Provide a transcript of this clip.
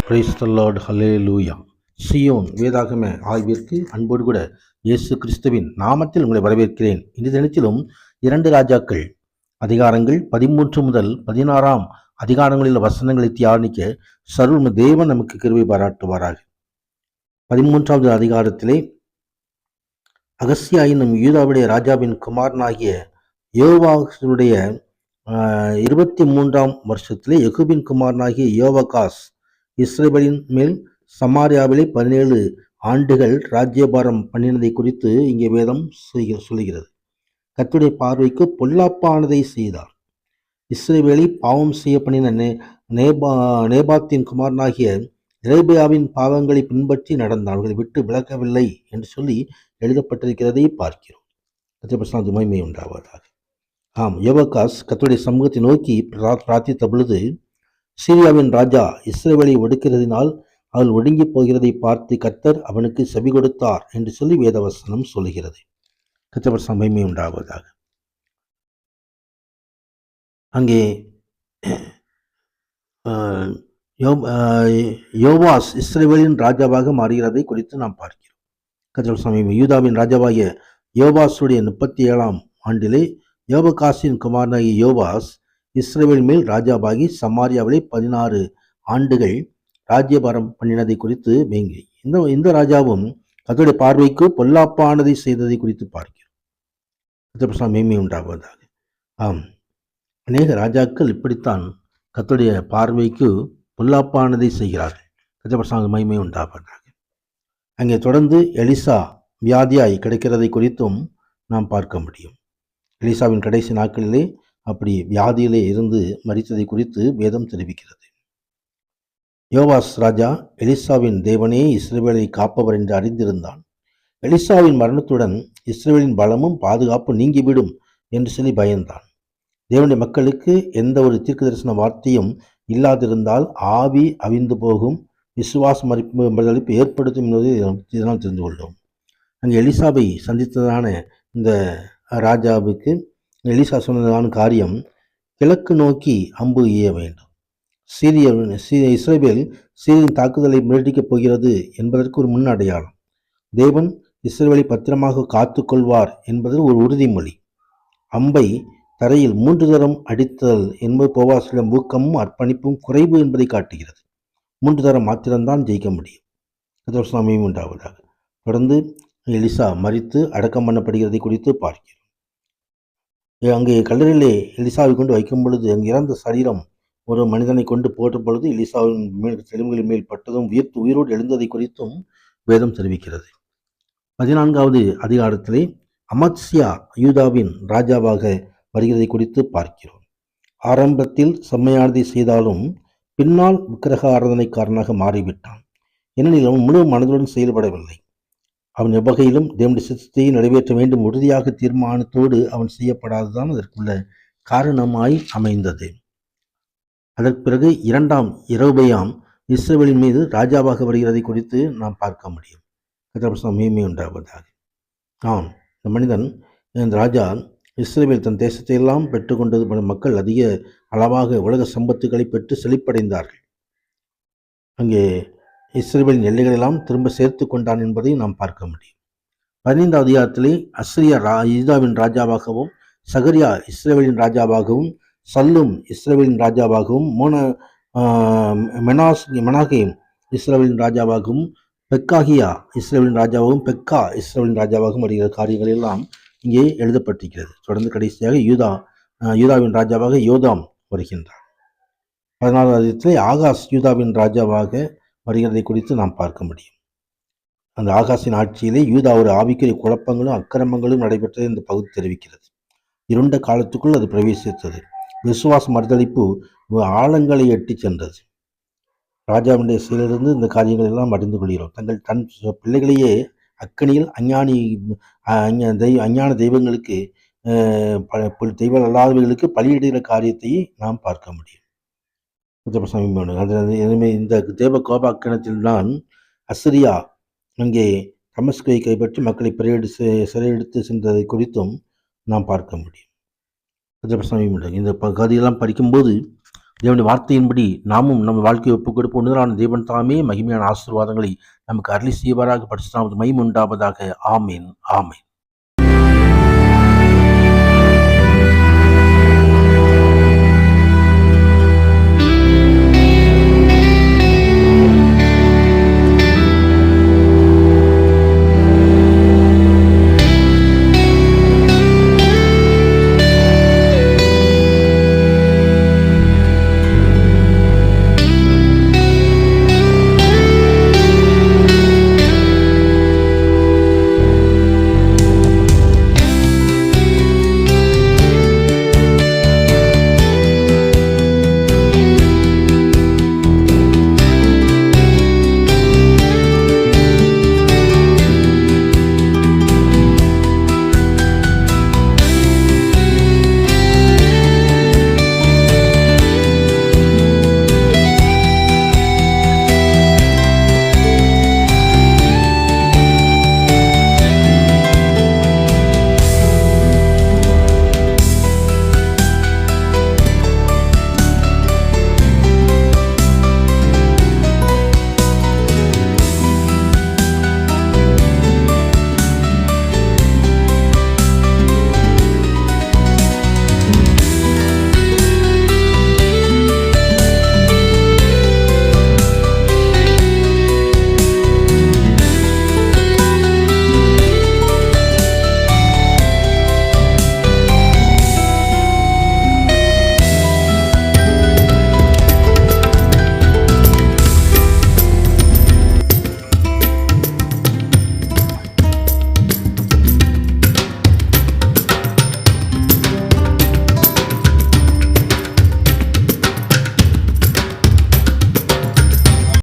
Praise the Lord, hallelujah. Zion வேதாகம ஆய்விற்கு அன்போடு கூட இயேசு கிறிஸ்துவின் நாமத்தில் உங்களை வரவேற்கிறேன். இந்த தினத்திலும் 2 ராஜாக்கள் அதிகாரங்கள் 13 முதல் 16 அதிகாரங்களில் வசனங்களை தியானிக்க சர்வ தேவன் நமக்கு கிருபை பாராட்டுவாராக. 13வது அதிகாரத்திலே அகசியா என்னும் யூதாவுடைய ராஜாவின் குமாரனாகிய யோவாசுடைய 23ஆம் வருஷத்திலே யெகூபின் குமாரனாகிய யோவாகாஸ் இஸ்ரவேலின் மேல் சமாரியாவிலே 17 ஆண்டுகள் ராஜ்யபாரம் பண்ணினதை குறித்து இங்கே வேதம் சொல்லுகிறது. கர்த்தருடைய பார்வைக்கு பொல்லாப்பானதை செய்தார். இஸ்ரவேலை பாவம் செய்ய பண்ணின நேபாத்தின் குமாரனாகிய எரேபியாவின் பாவங்களை பின்பற்றி நடந்தார், அவர்களை விட்டு விலகவில்லை என்று சொல்லி எழுதப்பட்டிருக்கிறதை பார்க்கிறோம். கர்த்தருடைய மகிமை உண்டாவதாக. யோவாகாஸ் கர்த்தருடைய சமூகத்தை நோக்கி பிரார்த்தித்த பொழுது சீரியாவின் ராஜா இஸ்ரவேலை ஒடுக்கிறதினால் அவள் ஒடுங்கி போகிறதை பார்த்து கர்த்தர் அவனுக்கு செவி கொடுத்தார் என்று சொல்லி வேதவசனம் சொல்லுகிறது. கர்த்தருடைய மகிமை உண்டாவதாக. அங்கே யோவாஸ் இஸ்ரவேலின் ராஜாவாக மாறுகிறதை குறித்து நாம் பார்க்கிறோம். கர்த்தருடைய மகிமை. யூதாவின் ராஜாவாகிய யோவாசுடைய 37ஆம் ஆண்டிலே யோவாகாசின் குமாரனாகிய யோவாஸ் இஸ்ரவேல் மேல் ராஜாவாகி சமாரியாவிலே 16 ஆண்டுகள் ராஜ்யபாரம் பண்ணினதை குறித்து வேங்கி இந்த ராஜாவும் கர்த்தருடைய பார்வைக்கு பொல்லாப்பானதை செய்ததை குறித்து பார்க்கிறோம். மேன்மை உண்டாவதாக. அநேக ராஜாக்கள் இப்படித்தான் கர்த்தருடைய பார்வைக்கு பொல்லாப்பானதை செய்கிறார்கள். கர்த்தருடைய மகிமை உண்டாவதாக. அங்கே தொடர்ந்து எலிசா வியாதியாய் கிடைக்கிறதை குறித்தும் நாம் பார்க்க முடியும். எலிசாவின் கடைசி நாட்களிலே அப்படி வியாதியிலே இருந்து மரித்ததை குறித்து வேதம் தெரிவிக்கிறது. யோவாஸ் ராஜா எலிசாவின் தேவனே இஸ்ரவேலை காப்பவர் என்று அறிந்திருந்தான். எலிசாவின் மரணத்துடன் இஸ்ரவேலின் பலமும் பாதுகாப்பு நீங்கிவிடும் என்று சொல்லி பயந்தான். தேவனுடைய மக்களுக்கு எந்த ஒரு தீர்க்க தரிசன வார்த்தையும் இல்லாதிருந்தால் ஆவி அவிந்து போகும், விசுவாச மறுப்பு ஏற்படுத்தும் என்பதை இதனால் தெரிந்து கொள்ளும். அங்கே எலிசாவை சந்தித்ததான இந்த ராஜாவுக்கு எலிசா சொன்னதான காரியம், கிழக்கு நோக்கி அம்பு எய்ய வேண்டும். இஸ்ரவேல் சீரியின் தாக்குதலை முறியடிக்கப் போகிறது என்பதற்கு ஒரு முன் அடையாளம். தேவன் இஸ்ரவேலை பத்திரமாக காத்து கொள்வார் என்பது ஒரு உறுதிமொழி. அம்பை தரையில் 3 தரம் அடித்தல் என்பது போவாசிடம் ஊக்கமும் அர்ப்பணிப்பும் குறைவு என்பதை காட்டுகிறது. 3 தரம் மாத்திரம்தான் ஜெயிக்க முடியும். கர்த்தருடைய உண்டாவதாக. தொடர்ந்து எலிசா மரித்து அடக்கம் பண்ணப்படுகிறதை குறித்து பார்க்கிறோம். அங்கே கல்லறையிலே எலிசாவை கொண்டு வைக்கும் பொழுது அங்கு இறந்த சரீரம் ஒரு மனிதனை கொண்டு போட்ட பொழுது எலிசாவின் மேல் எலும்புகளின் மேல் பட்டதும் உயிரோடு எழுந்ததை குறித்தும் வேதம் தெரிவிக்கிறது. 14வது அதிகாரத்திலே அமத்சியா யூதாவின் ராஜாவாக வருகிறதை குறித்து பார்க்கிறோம். ஆரம்பத்தில் செம்மையானதை செய்தாலும் பின்னால் விக்கிரக ஆராதனைக்காரனாக மாறிவிட்டான். ஏனெனில் அவன் முழு மனதுடன் செயல்படவில்லை. அவன் எவ்வகையிலும் தேவனுடைய சித்தத்தை நிறைவேற்ற வேண்டும் உறுதியாக தீர்மானத்தோடு அவன் செய்யப்படாததான் அதற்குள்ள காரணமாய் அமைந்தது. அதற்கு பிறகு 2ஆம் யெரொபெயாம் இஸ்ரவேலின் மீது ராஜாவாக வருகிறதை குறித்து நாம் பார்க்க முடியும். கர்த்தருடைய மகிமை உண்டாவதாக. இந்த மனிதன், இந்த ராஜா இஸ்ரவேல் தன் தேசத்தை எல்லாம் பெற்றுக்கொண்டது, மக்கள் அதிக அளவாக உலக சம்பத்துக்களை பெற்று செழிப்படைந்தார்கள். அங்கே இஸ்ரவேலின் எல்லைகளெல்லாம் திரும்ப சேர்த்து கொண்டான் என்பதை நாம் பார்க்க முடியும். 15வது அதிகாரத்திலே அஸ்ரியா யூதாவின் ராஜாவாகவும், சகரியா இஸ்ரவேலின் ராஜாவாகவும், சல்லும் இஸ்ரவேலின் ராஜாவாகவும், மெனாகேம் இஸ்ரவேலின் ராஜாவாகவும், பெக்காகியா இஸ்ரவேலின் ராஜாவாகவும், பெக்கா இஸ்ரவேலின் ராஜாவாகவும் வருகிற காரியங்கள் எல்லாம் இங்கே எழுதப்பட்டிருக்கிறது. தொடர்ந்து கடைசியாக யூதாவின் ராஜாவாக யோதாம் வருகின்றார். 14வது அதிகாரத்திலே ஆகாஸ் யூதாவின் ராஜாவாக வருகிறதை குறித்து நாம் பார்க்க முடியும். அந்த ஆகாசின் ஆட்சியிலே யூதா ஒரு ஆவிக்குரிய குழப்பங்களும் அக்கிரமங்களும் நடைபெற்றதை இந்த பகுதி தெரிவிக்கிறது. இருண்ட காலத்துக்குள் அது பிரவேசித்தது. விசுவாச மறுதளிப்பு ஆழங்களை எட்டி சென்றது. ராஜாவுடைய செயலிலிருந்து இந்த காரியங்கள் எல்லாம் அறிந்து கொள்கிறோம். தன் பிள்ளைகளையே அக்கனியில் அஞ்ஞான தெய்வங்களுக்கு தெய்வம் அல்லாதவர்களுக்கு பலியிடுகிற காரியத்தை நாம் பார்க்க முடியும். எனவே இந்த தேவ கோபாக்கணத்தில் தான் அசிரியா அங்கே தமஸ்குவை கைப்பற்றி மக்களை சிறையெடுத்து சென்றதை குறித்தும் நாம் பார்க்க முடியும். இந்த கதையெல்லாம் படிக்கும்போது தேவனுடைய வார்த்தையின்படி நாமும் நம்ம வாழ்க்கையை ஒப்புக் கொடுப்போம். உன்னதரான தேவன் தாமே மகிமையான ஆசீர்வாதங்களை நமக்கு அருளி செய்வாராக. பரிசுத்த நாமத்துக்கு மகிமை உண்டாவதாக. ஆமீன், ஆமீன்.